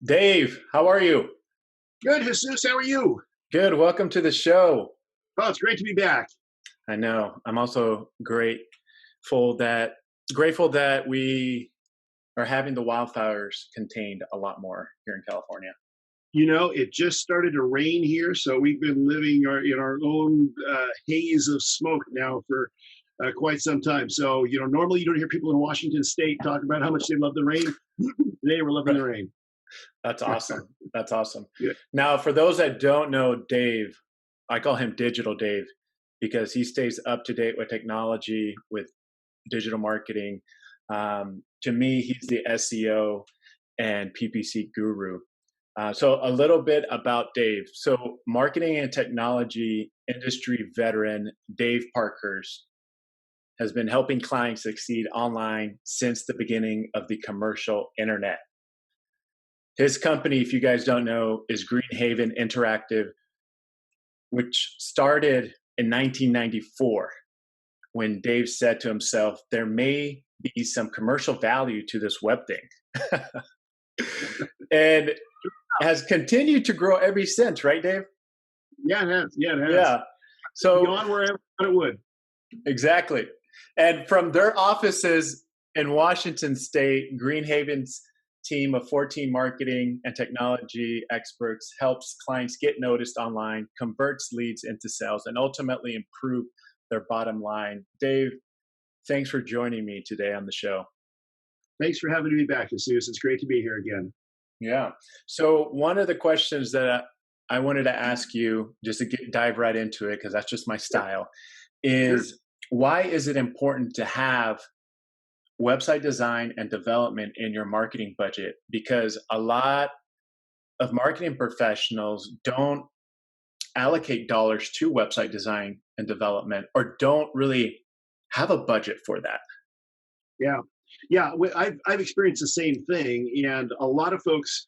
Dave, how are you? Good, Jesus. How are you? Good. Welcome to the show. Oh, it's great to be back. I know. I'm also grateful that we are having the wildfires contained a lot more here in California. It just started to rain here, so we've been living in our own haze of smoke now for quite some time. So, normally you don't hear people in Washington State talk about how much they love the rain. Today we're loving Right. the rain. That's awesome. That's awesome. Yeah. Now, for those that don't know Dave, I call him Digital Dave because he stays up to date with technology, with digital marketing. To me, he's the SEO and PPC guru. So a little bit about Dave. So marketing and technology industry veteran Dave Parkhurst has been helping clients succeed online since the beginning of the commercial internet. His company, if you guys don't know, is GreenHaven Interactive, which started in 1994 when Dave said to himself, there may be some commercial value to this web thing. And has continued to grow ever since, right, Dave? Yeah, it has. Yeah, it has. Yeah. So beyond wherever it would. exactly. And from their offices in Washington State, Greenhaven's team of 14 marketing and technology experts helps clients get noticed online, converts leads into sales, and ultimately improve their bottom line. Dave, thanks for joining me today on the show. Thanks for having me back, Jesus. It's great to be here again. Yeah. So one of the questions that I wanted to ask you, just to dive right into it, because that's just my style, is why is it important to have website design and development in your marketing budget? Because a lot of marketing professionals don't allocate dollars to website design and development, or don't really have a budget for that. Yeah, yeah. I've experienced the same thing, and a lot of folks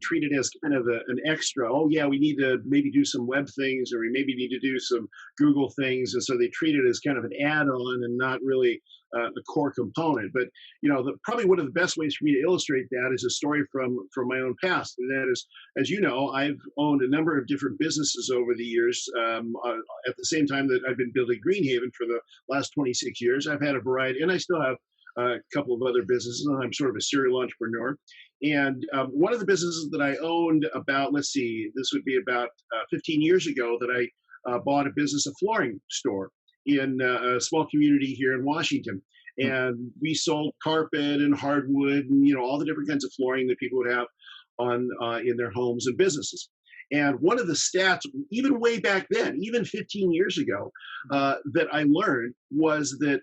treat it as kind of an extra. Oh, yeah, we need to maybe do some web things, or we maybe need to do some Google things, and so they treat it as kind of an add-on and not really a core component. But probably one of the best ways for me to illustrate that is a story from my own past, and that is, as you know, I've owned a number of different businesses over the years. At the same time that I've been building Greenhaven for the last 26 years, I've had a variety, and I still have a couple of other businesses, and I'm sort of a serial entrepreneur. And one of the businesses that I owned about, let's see, this would be about 15 years ago, that I bought a business, a flooring store in a small community here in Washington. And we sold carpet and hardwood and, all the different kinds of flooring that people would have on in their homes and businesses. And one of the stats, even way back then, even 15 years ago, that I learned was that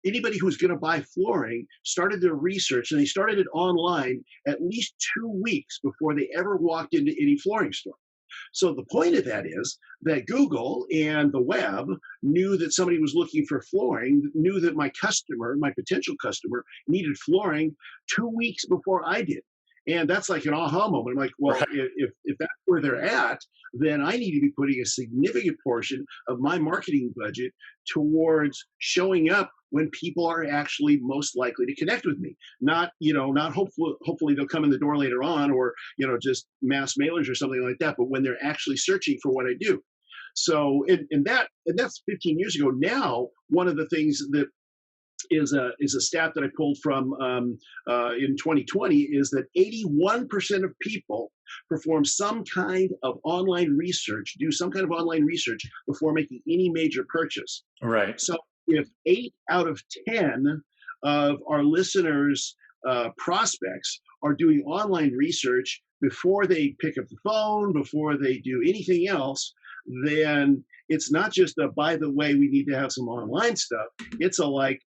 anybody who was going to buy flooring started their research, and they started it online at least 2 weeks before they ever walked into any flooring store. So the point of that is that Google and the web knew that somebody was looking for flooring, knew that my customer, my potential customer, needed flooring 2 weeks before I did. And that's like an aha moment. I'm like, well, Right. if that's where they're at, then I need to be putting a significant portion of my marketing budget towards showing up when people are actually most likely to connect with me. Not hopefully they'll come in the door later on, or just mass mailers or something like that, but when they're actually searching for what I do. So and that's 15 years ago. Now, one of the things that is a stat that I pulled from in 2020 is that 81% of people perform some kind of online research, do some kind of online research before making any major purchase. Right. So if 8 out of 10 of our listeners' prospects are doing online research before they pick up the phone, before they do anything else, then it's not just a, by the way, we need to have some online stuff. It's a like,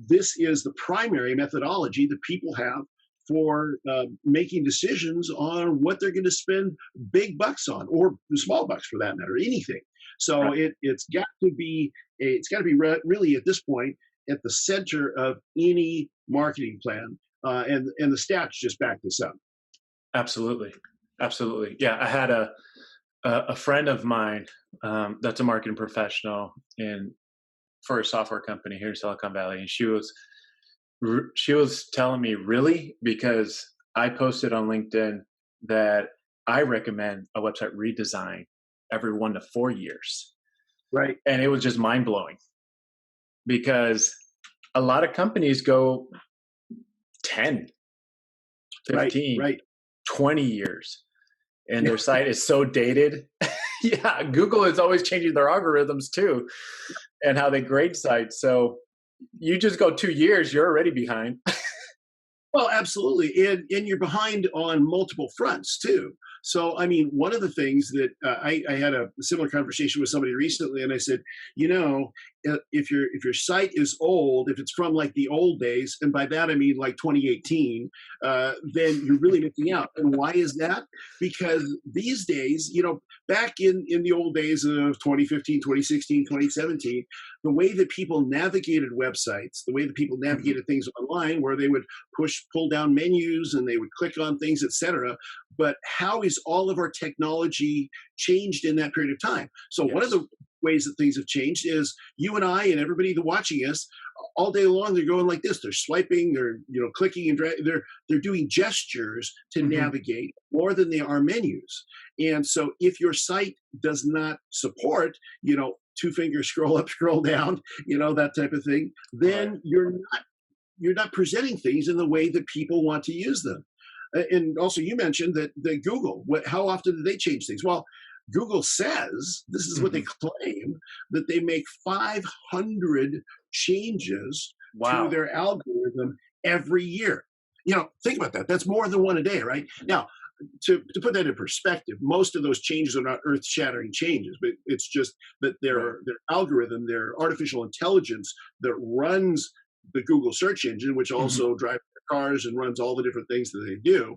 this is the primary methodology that people have for making decisions on what they're going to spend big bucks on, or small bucks for that matter, anything. So Right. it's got to be really at this point at the center of any marketing plan, and the stats just back this up. Absolutely. Absolutely. Yeah. I had a friend of mine that's a marketing professional for a software company here in Silicon Valley, and she was telling me, really, because I posted on LinkedIn that I recommend a website redesign every 1 to 4 years. Right. And it was just mind blowing because a lot of companies go 10, Right. 15, Right. 20 years and Yeah. their site is so dated. Yeah, Google is always changing their algorithms too and how they grade sites. So you just go 2 years, you're already behind. Well, absolutely, and you're behind on multiple fronts too. So, I mean, one of the things that I had a similar conversation with somebody recently, and I said, you know, if your site is old, if it's from like the old days, and by that I mean like 2018, then you're really missing out. And why is that? Because these days, back in the old days of 2015, 2016, 2017, the way that people navigated websites, the way that people Mhm. navigated things online, where they would pull down menus and they would click on things, etc. But how is all of our technology changed in that period of time? So one of Yes. the ways that things have changed is you and I and everybody that's watching us all day long, they're going like this. They're swiping, they're clicking and they're doing gestures to Hmm. navigate more than they are menus. And so if your site does not support, two fingers scroll up, scroll down, that type of thing, Right. then you're not presenting things in the way that people want to use them. And also, you mentioned that Google. How often do they change things? Well, Google says this is what they Hmm. claim, that they make 500 changes to Wow. their algorithm every year. Think about that. That's more than one a day, right? Now, to put that in perspective, most of those changes are not earth-shattering changes, but it's just that Right. their algorithm, their artificial intelligence that runs the Google search engine, which Hmm. also drives cars and runs all the different things that they do,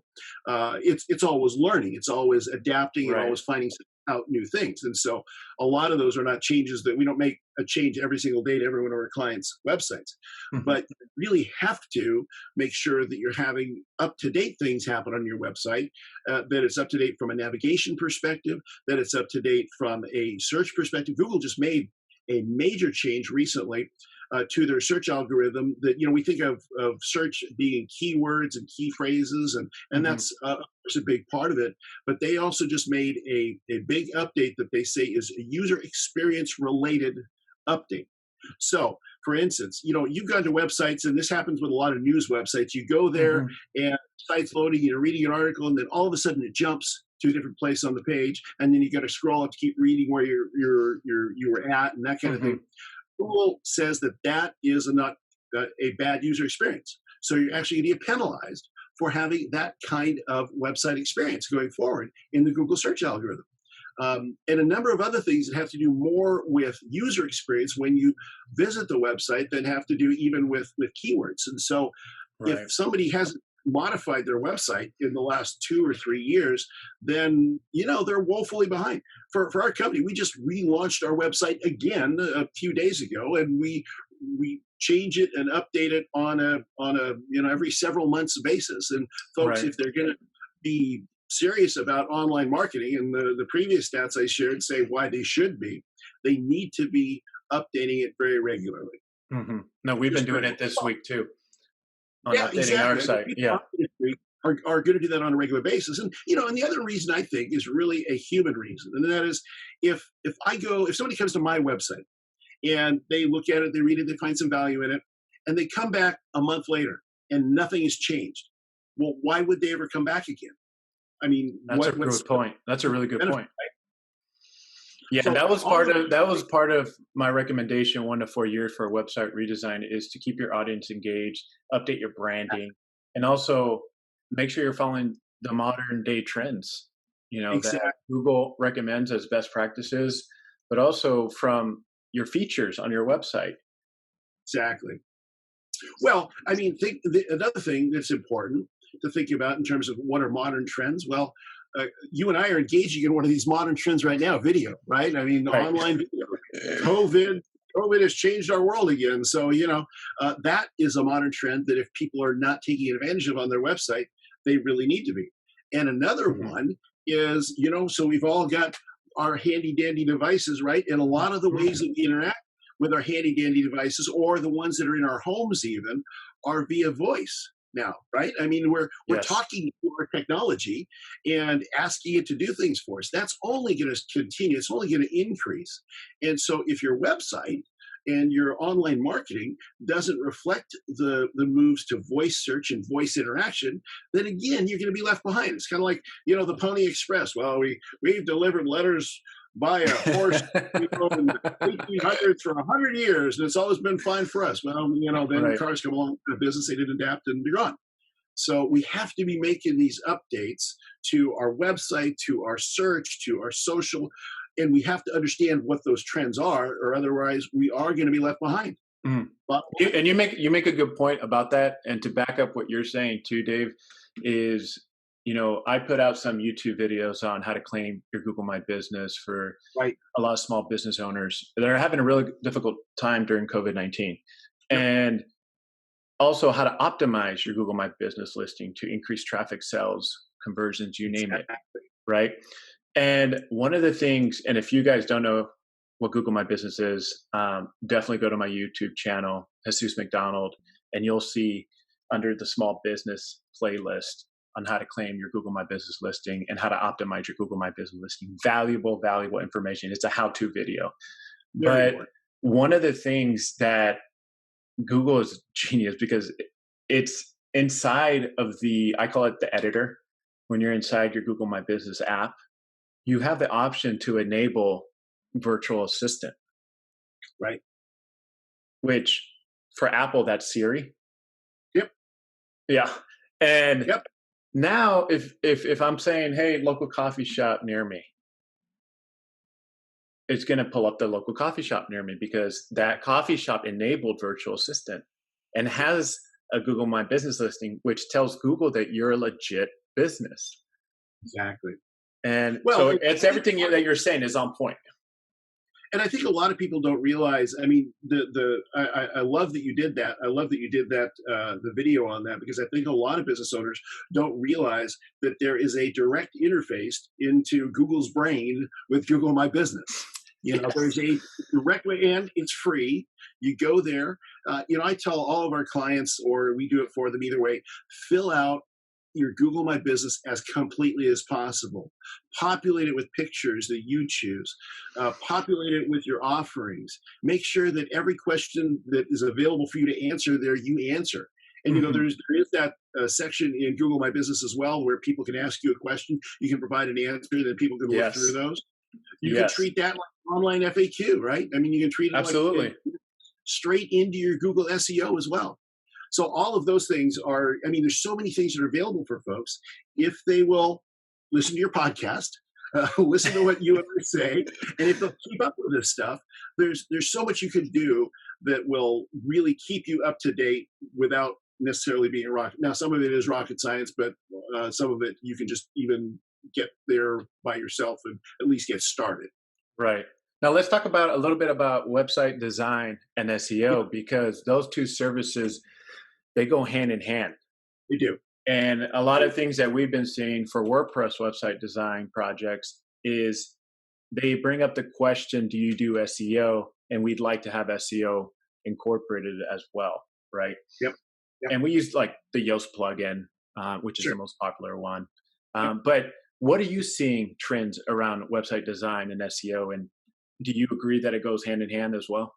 it's always learning, it's always adapting, and Right. always finding out new things. And so a lot of those are not changes that we don't make a change every single day to every one of our clients' websites, Hmm. but you really have to make sure that you're having up-to-date things happen on your website, that it's up to date from a navigation perspective, that it's up to date from a search perspective. Google just made a major change recently to their search algorithm that we think of search being keywords and key phrases, and Hmm. that's a big part of it. But they also just made a big update that they say is a user experience related update. So, for instance, you've gone to websites, and this happens with a lot of news websites. You go there, Hmm. and site's loading, you're reading an article, and then all of a sudden it jumps to a different place on the page, and then you got to scroll up to keep reading where you were at, and that kind of thing. Hmm. Google says that is not a bad user experience. So you're actually going to get penalized for having that kind of website experience going forward in the Google search algorithm. And a number of other things that have to do more with user experience when you visit the website than have to do even with keywords. And so if Right. somebody hasn't modified their website in the last 2 or 3 years, then they're woefully behind. For our company, we just relaunched our website again a few days ago, and we change it and update it on a every several months basis. And folks, Right. if they're going to be serious about online marketing, and the previous stats I shared say why they should be, they need to be updating it very regularly. Hmm. No, we've been Just doing critical. it this week too on Yeah, updating our exactly. I mean, site. people in Yeah. our industry are going to do that on a regular basis, and the other reason I think is really a human reason, and that is if somebody comes to my website and they look at it, they read it, they find some value in it, and they come back a month later and nothing has changed. Well, why would they ever come back again? I mean, That's a what's good point. That's a really good benefit? point. Yeah, So that was all part of of my recommendation 1 to 4 years for a website redesign is to keep your audience engaged, update your branding, and also make sure you're following the modern day trends, that exactly. Google recommends as best practices, but also from your features on your website. Exactly. Well, I mean, another thing that's important to think about in terms of what are modern trends. Well, you and I are engaging in one of these modern trends right now, video, right? I mean, Right. online video. COVID, COVID has changed our world again. So, that is a modern trend that if people are not taking advantage of on their website, they really need to be. And another Mhm. one is, so we've all got our handy dandy devices, right? And a lot of the Mhm. ways that we interact with our handy dandy devices, or the ones that are in our homes even, are via voice. now, right? I mean, we're Yes. talking to our technology and asking it to do things for us. That's only going to continue. It's only going to increase. And so, if your website and your online marketing doesn't reflect the moves to voice search and voice interaction, then again, you're going to be left behind. It's kind of like, the Pony Express. Well, we've delivered letters by a horse, in the 1800s for 100 years, and it's always been fine for us. Well, then Right. cars come along in the business, they didn't adapt, and they're gone. So we have to be making these updates to our website, to our search, to our social, and we have to understand what those trends are, or otherwise we are going to be left behind. Mhm. But And you make a good point about that. And to back up what you're saying too, Dave, is I put out some YouTube videos on how to claim your Google My Business for right, a lot of small business owners that are having a really difficult time during COVID-19, yep, and also how to optimize your Google My Business listing to increase traffic, sales, conversions, you name it, exactly. right? And one of the things, and if you guys don't know what Google My Business is, definitely go to my YouTube channel, Jesus McDonald, and you'll see under the small business playlist on how to claim your Google My Business listing and how to optimize your Google My Business listing. Valuable, valuable information. It's a how-to video. Very But important. one of the things that Google is genius because it's inside of I call it the editor. When you're inside your Google My Business app, you have the option to enable virtual assistant, Right. which for Apple, that's Siri. Yep. Yeah. And Yep. now if I'm saying, hey, local coffee shop near me, it's going to pull up the local coffee shop near me because that coffee shop enabled virtual assistant and has a Google My Business listing, which tells Google that you're a legit business. Exactly. And Well, so and I it's think everything that you're saying is on point. and I think a lot of people don't realize. I mean, I love that you did that. I love that you did that the video on that, because I think a lot of business owners don't realize that there is a direct interface into Google's brain with Google My Business. Yes. There's a direct way, and it's free. You go there. I tell all of our clients, or we do it for them either way, fill out your Google My Business as completely as possible. Populate it with pictures that you choose. Populate it with your offerings. Make sure that every question that is available for you to answer there, you answer. And Mhm. there is that section in Google My Business as well, where people can ask you a question. You can provide an answer, then people can look through Yes. those. You can Yes. treat that like online FAQ, right? I mean, you can treat it like Absolutely. straight into your Google SEO as well. So all of those things are, I mean, there's so many things that are available for folks if they will listen to your podcast, listen to what you have to say, and if they'll keep up with this stuff, there's so much you can do that will really keep you up to date without necessarily being rocket. Now, some of it is rocket science, but some of it you can just even get there by yourself and at least get started. Right. Now let's talk about a little bit about website design and Yeah, SEO because those two services they go hand in hand. they do. And a lot of things that we've been seeing for WordPress website design projects is they bring up the question, do you do SEO? And we'd like to have SEO incorporated as well, right? Yep. Yep. And we use like the Yoast plugin, which is the Sure. most popular one. Yep. But what are you seeing trends around website design and SEO? And do you agree that it goes hand in hand as well?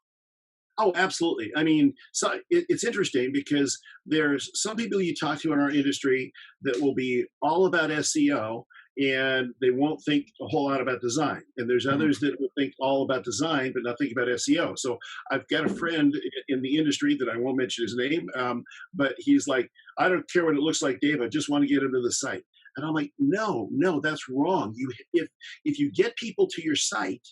Oh, absolutely. I mean, so it's interesting because there's some people you talk to in our industry that will be all about SEO and they won't think a whole lot about design. And there's Mhm. others that will think all about design but not think about SEO. So I've got a friend in the industry that I won't mention his name, but he's like, I don't care what it looks like, Dave. I just want to get into the site. And I'm like, no, that's wrong. If you get people to your site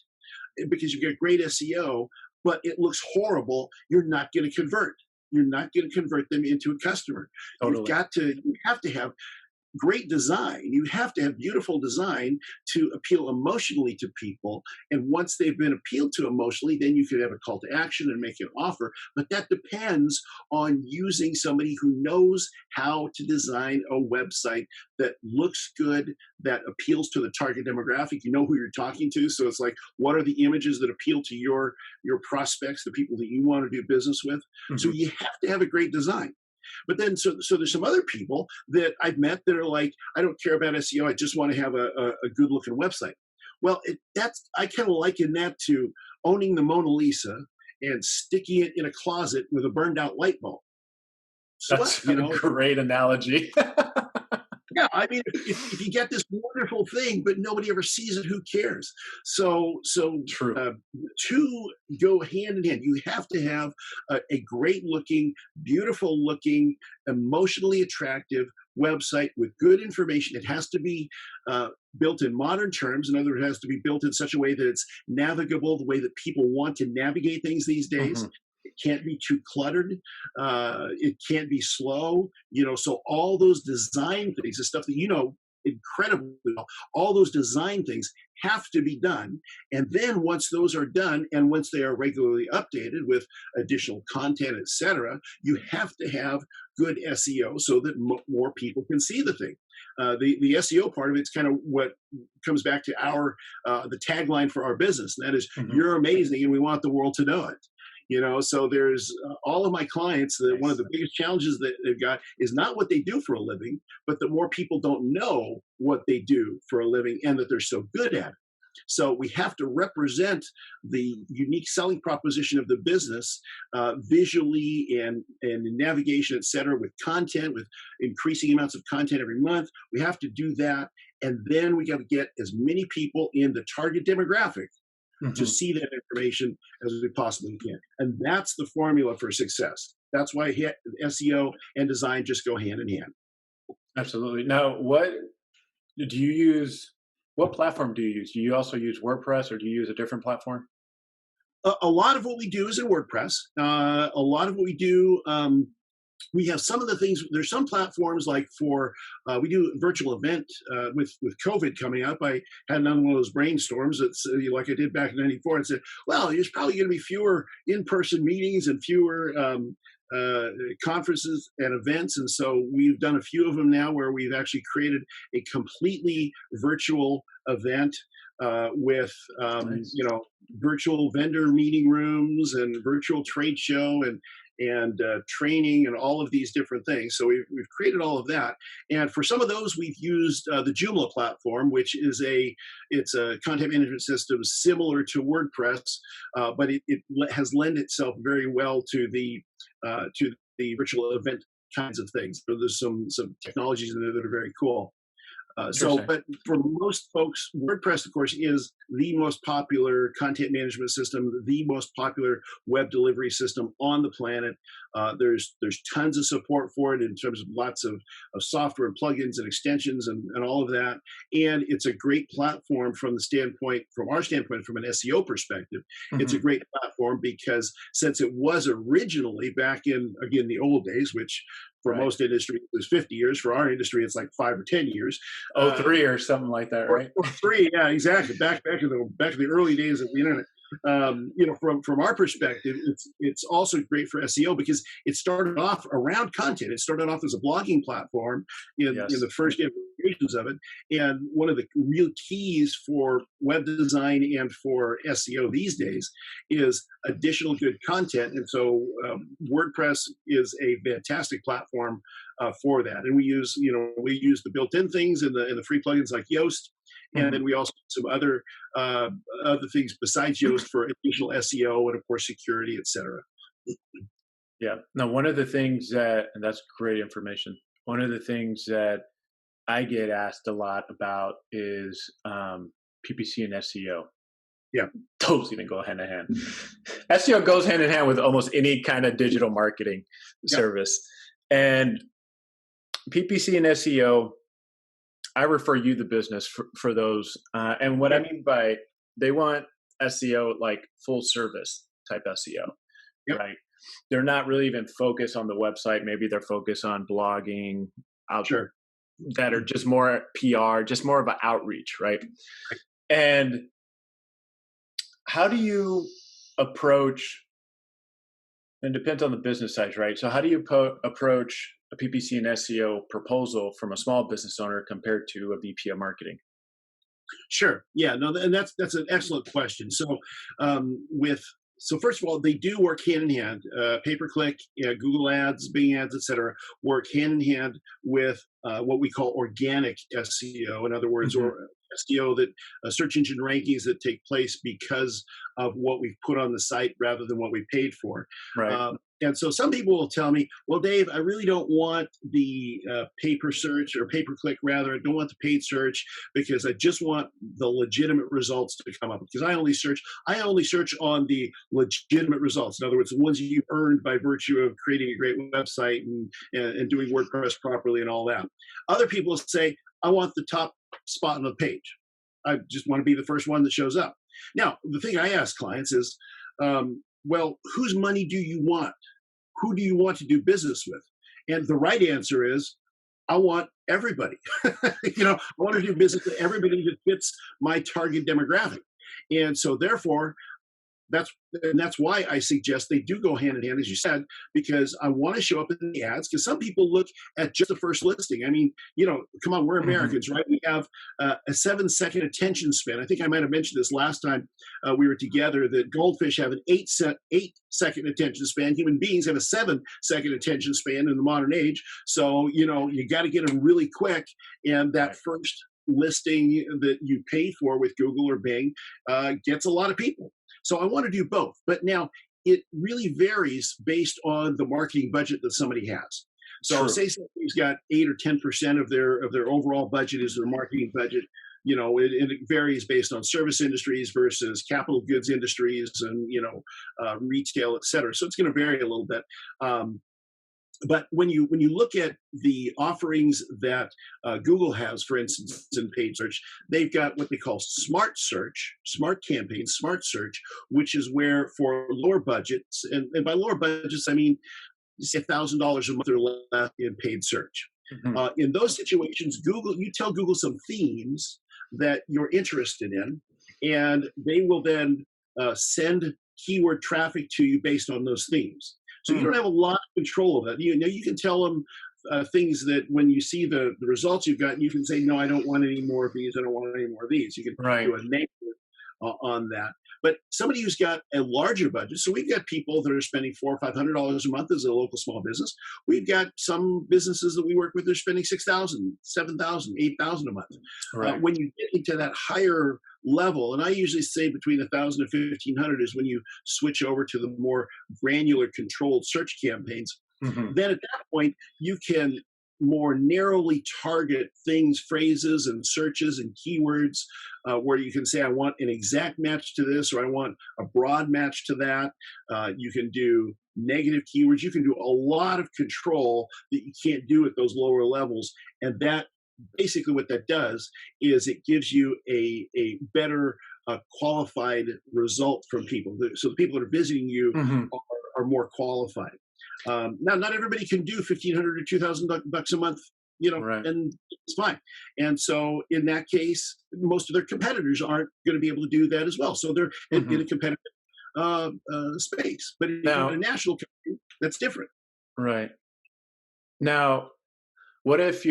because you've got great SEO, but it looks horrible, you're not going to convert. You're not going to convert them into a customer. Totally. You have to have great design. You have to have beautiful design to appeal emotionally to people. And once they've been appealed to emotionally, then you can have a call to action and make an offer. But that depends on using somebody who knows how to design a website that looks good, that appeals to the target demographic. You know who you're talking to. So it's like, what are the images that appeal to your prospects, the people that you want to do business with? So Mhm. you have to have a great design. But then, so there's some other people that I've met that are like, I don't care about SEO. I just want to have a good looking website. Well, I kind of liken that to owning the Mona Lisa and sticking it in a closet with a burned out light bulb. So what, That's a great analogy. yeah, I mean, if you get this wonderful thing, but nobody ever sees it, who cares? So True. two go hand in hand. You have to have a great looking, beautiful looking, emotionally attractive website with good information. It has to be built in modern terms. In other words, it has to be built in such a way that it's navigable, the way that people want to navigate things these days. Mhm. It can't be too cluttered. It can't be slow. So all those design things, the stuff that incredibly well, all those design things have to be done. And then once those are done, and once they are regularly updated with additional content, etc., you have to have good SEO so that more people can see the thing. The SEO part of it's kind of what comes back to the tagline for our business, and that is, Mhm. "You're amazing, and we want the world to know it." So there's all of my clients that one of the biggest challenges that they've got is not what they do for a living, but that more people don't know what they do for a living and that they're so good at it. So we have to represent the unique selling proposition of the business visually and in navigation, et cetera, with content, with increasing amounts of content every month. We have to do that. And then we got to get as many people in the target demographic to Mhm. see that information as we possibly can. And that's the formula for success. That's why SEO and design just go hand in hand. Absolutely. Now, what do you use? What platform do you use? Do you also use WordPress, or do you use a different platform? A lot of what we do is in WordPress. A lot of what we do, we have some of the things. There's some platforms like we do a virtual event with COVID coming up. I had another one of those brainstorms that's like I did back in '94 and said, well, there's probably going to be fewer in-person meetings and fewer conferences and events, and so we've done a few of them now where we've actually created a completely virtual event with Nice. virtual vendor meeting rooms and virtual trade show and training and all of these different things. So we've created all of that. And for some of those, we've used the Joomla platform, which is it's a content management system similar to WordPress, but it has lent itself very well to the virtual event kinds of things. So there's some technologies in there that are very cool. Interesting. But for most folks, WordPress, of course, is the most popular content management system, the most popular web delivery system on the planet. There's tons of support for it in terms of lots of software and plugins and extensions and all of that. And it's a great platform from our standpoint, from an SEO perspective. It's a Mhm. great platform because since it was originally back in, again, the old days, which for Right. most industries is 50 years. For our industry, it's like 5 or 10 years. Oh, 3 or something like that, right? Or 3, yeah, exactly. Back to the early days of the internet. From our perspective, it's also great for SEO because it started off around content. It started off as a blogging platform in Yes. the first iterations of it. And one of the real keys for web design and for SEO these days is additional good content. And so WordPress is a fantastic platform for that. And we use the built-in things in the free plugins like Yoast. And Mhm. then we also do some other things besides Yoast for additional SEO and of course security, et cetera. Yeah. Now, one of the things and that's great information. One of the things that I get asked a lot about is PPC and SEO. Yeah, Those even go hand in hand. SEO goes hand in hand with almost any kind of digital marketing yeah, service. And PPC and SEO, I refer you the business for those. And what I yeah, mean by they want SEO like full service type SEO, yep, right? They're not really even focused on the website. Maybe they're focused on blogging out sure. that are just more PR, just more of an outreach, right? And how do you approach, and it depends on the business size, right? So how do you approach a PPC and SEO proposal from a small business owner compared to a VP of marketing? Sure. Yeah. No, and that's an excellent question. So, with So first of all, they do work hand in hand. Pay-per-click, Google Ads, Bing Ads, etc., work hand in hand with what we call organic SEO. In other words, Hmm. or SEO that search engine rankings that take place because of what we've put on the site rather than what we paid for. Right. And so some people will tell me, well, Dave, I really don't want the pay-per-search or pay-per-click rather. I don't want the paid search because I just want the legitimate results to come up. Because I only search on the legitimate results. In other words, the ones you've earned by virtue of creating a great website and doing WordPress properly and all that. Other people say, I want the top spot on the page. I just want to be the first one that shows up. Now, the thing I ask clients is, well, whose money do you want? Who do you want to do business with? And the right answer is, I want everybody. I want to do business with everybody that fits my target demographic. And so therefore, that's why I suggest they do go hand in hand, as you said, because I want to show up in the ads. Because some people look at just the first listing. I mean, come on, we're Americans, right? We have a 7-second attention span. I think I might have mentioned this last time we were together. That goldfish have an 8-second attention span. Human beings have a 7-second attention span in the modern age. So you got to get them really quick, and that first listing that you pay for with Google or Bing gets a lot of people. So I want to do both. But now it really varies based on the marketing budget that somebody has. So True. say somebody's got 8 or 10% of their overall budget is their marketing budget. It varies based on service industries versus capital goods industries and retail, et cetera. So it's going to vary a little bit. But when you look at the offerings that Google has, for instance, in paid search, they've got what they call smart search, smart campaigns, smart search, which is where for lower budgets, and by lower budgets, I mean, say $1,000 a month or less in paid search. Hmm. In those situations, you tell Google some themes that you're interested in, and they will then send keyword traffic to you based on those themes. So you don't have a lot of control of that. You can tell them things that when you see the results you've gotten, you can say, no, I don't want any more of these. I don't want any more of these. You can Right. do a negative on that. But somebody who's got a larger budget, so we've got people that are spending $400 or $500 a month as a local small business. We've got some businesses that we work with that are spending $6,000, $7,000, $8,000 a month. Right. When you get into that higher level, and I usually say between 1,000 and 1,500 is when you switch over to the more granular controlled search campaigns. Hmm. Then at that point, you can more narrowly target things, phrases, and searches and keywords where you can say, I want an exact match to this, or I want a broad match to that. You can do negative keywords. You can do a lot of control that you can't do at those lower levels. And that basically what that does is it gives you a better qualified result from people. So the people that are visiting you Hmm. are more qualified. Now, not everybody can do $1,500 or $2,000 a month, Right. and it's fine. And so in that case, most of their competitors aren't going to be able to do that as well. So they're in a competitive space. But in a Now, national company, that's different. right. Now, what if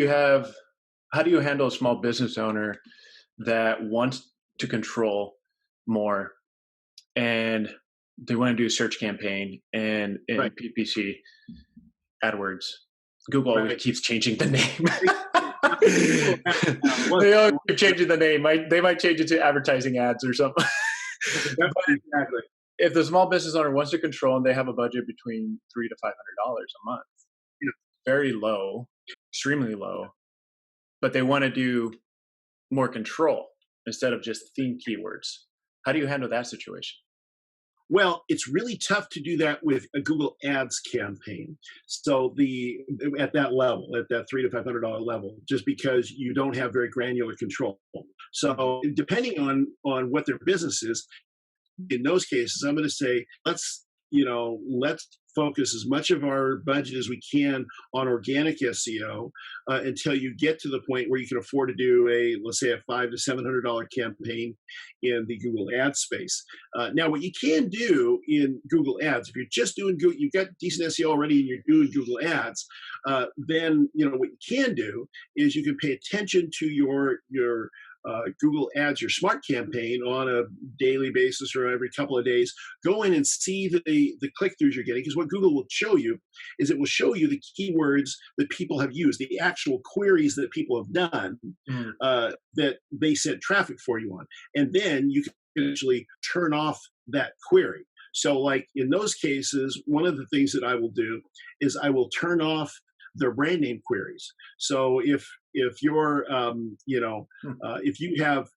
how do you handle a small business owner that wants to control more and they want to do a search campaign and in Right. PPC AdWords? Google always Right. keeps changing the name. Well, They always keep changing the name. They might change it to advertising ads or something. But exactly. if the small business owner wants to control and they have a budget between $300 to $500 a month, Yeah. very low, extremely low, but they want to do more control instead of just theme keywords. How do you handle that situation? Well, it's really tough to do that with a Google Ads campaign. So at that level, at that $300 to $500 level, just because you don't have very granular control. So depending on what their business is, in those cases, I'm going to say let's focus as much of our budget as we can on organic SEO until you get to the point where you can afford to do let's say a $500 to $700 campaign in the Google Ads space. Now, what you can do in Google Ads, if you're just doing Google, you've got decent SEO already and you're doing Google Ads, then what you can do is you can pay attention to your Google Ads, your smart campaign on a daily basis or every couple of days, go in and see the click-throughs you're getting. Because what Google will show you is it will show you the keywords that people have used, the actual queries that people have done that they sent traffic for you on. And then you can actually turn off that query. So like in those cases, one of the things that I will do is I will turn off the brand name queries. So if you're if you have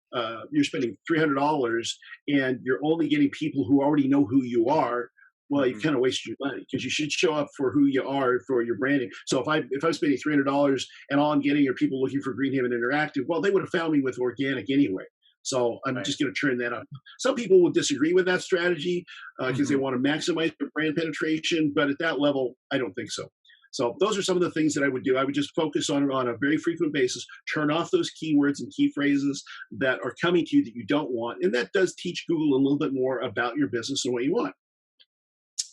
you're spending $300 and you're only getting people who already know who you are, well, you kind of wasted your money, because you should show up for who you are for your branding. So if I'm spending $300 and all I'm getting are people looking for GreenHaven Interactive, well, they would have found me with organic anyway. So I'm just going to turn that up. Some people will disagree with that strategy because they want to maximize their brand penetration, but at that level, I don't think so. So those are some of the things that I would do. I would just focus on a very frequent basis, turn off those keywords and key phrases that are coming to you that you don't want. And that does teach Google a little bit more about your business and what you want.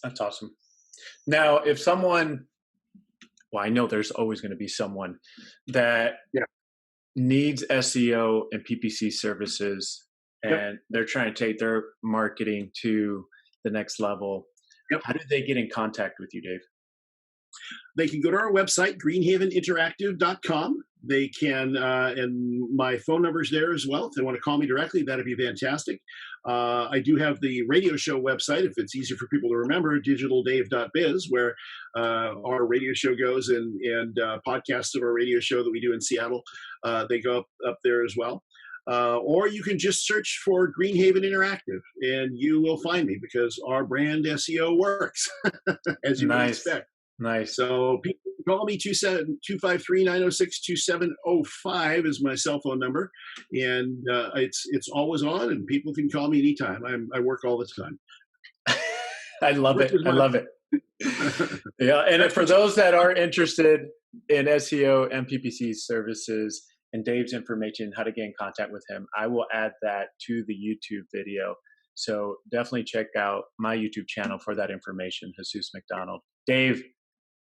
That's awesome. Now, if someone, well, I know there's always going to be someone that needs SEO and PPC services, and they're trying to take their marketing to the next level. How do they get in contact with you, Dave? They can go to our website, greenhaveninteractive.com. They can, and my phone number's there as well. If they want to call me directly, that'd be fantastic. I do have the radio show website, if it's easier for people to remember, digitaldave.biz, where our radio show goes, and podcasts of our radio show that we do in Seattle, they go up there as well. Or you can just search for GreenHaven Interactive, and you will find me, because our brand SEO works, as you might expect. Nice. So people can call me, 253-906-2705 is my cell phone number. And it's always on, and people can call me anytime. I work all the time. I love it. I love it. Yeah. And for those that are interested in SEO and PPC services and Dave's information, how to get in contact with him, I will add that to the YouTube video. So definitely check out my YouTube channel for that information, Jesus McDonald. Dave,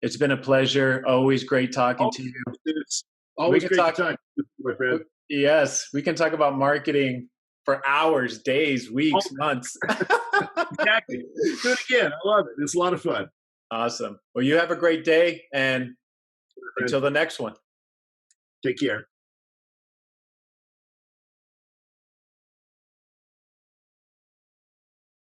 it's been a pleasure. Always great talking to you. It's always great to talk to you, my friend. Yes, we can talk about marketing for hours, days, weeks, months. Exactly. Do it again. I love it. It's a lot of fun. Awesome. Well, you have a great day, and until the next one. Take care.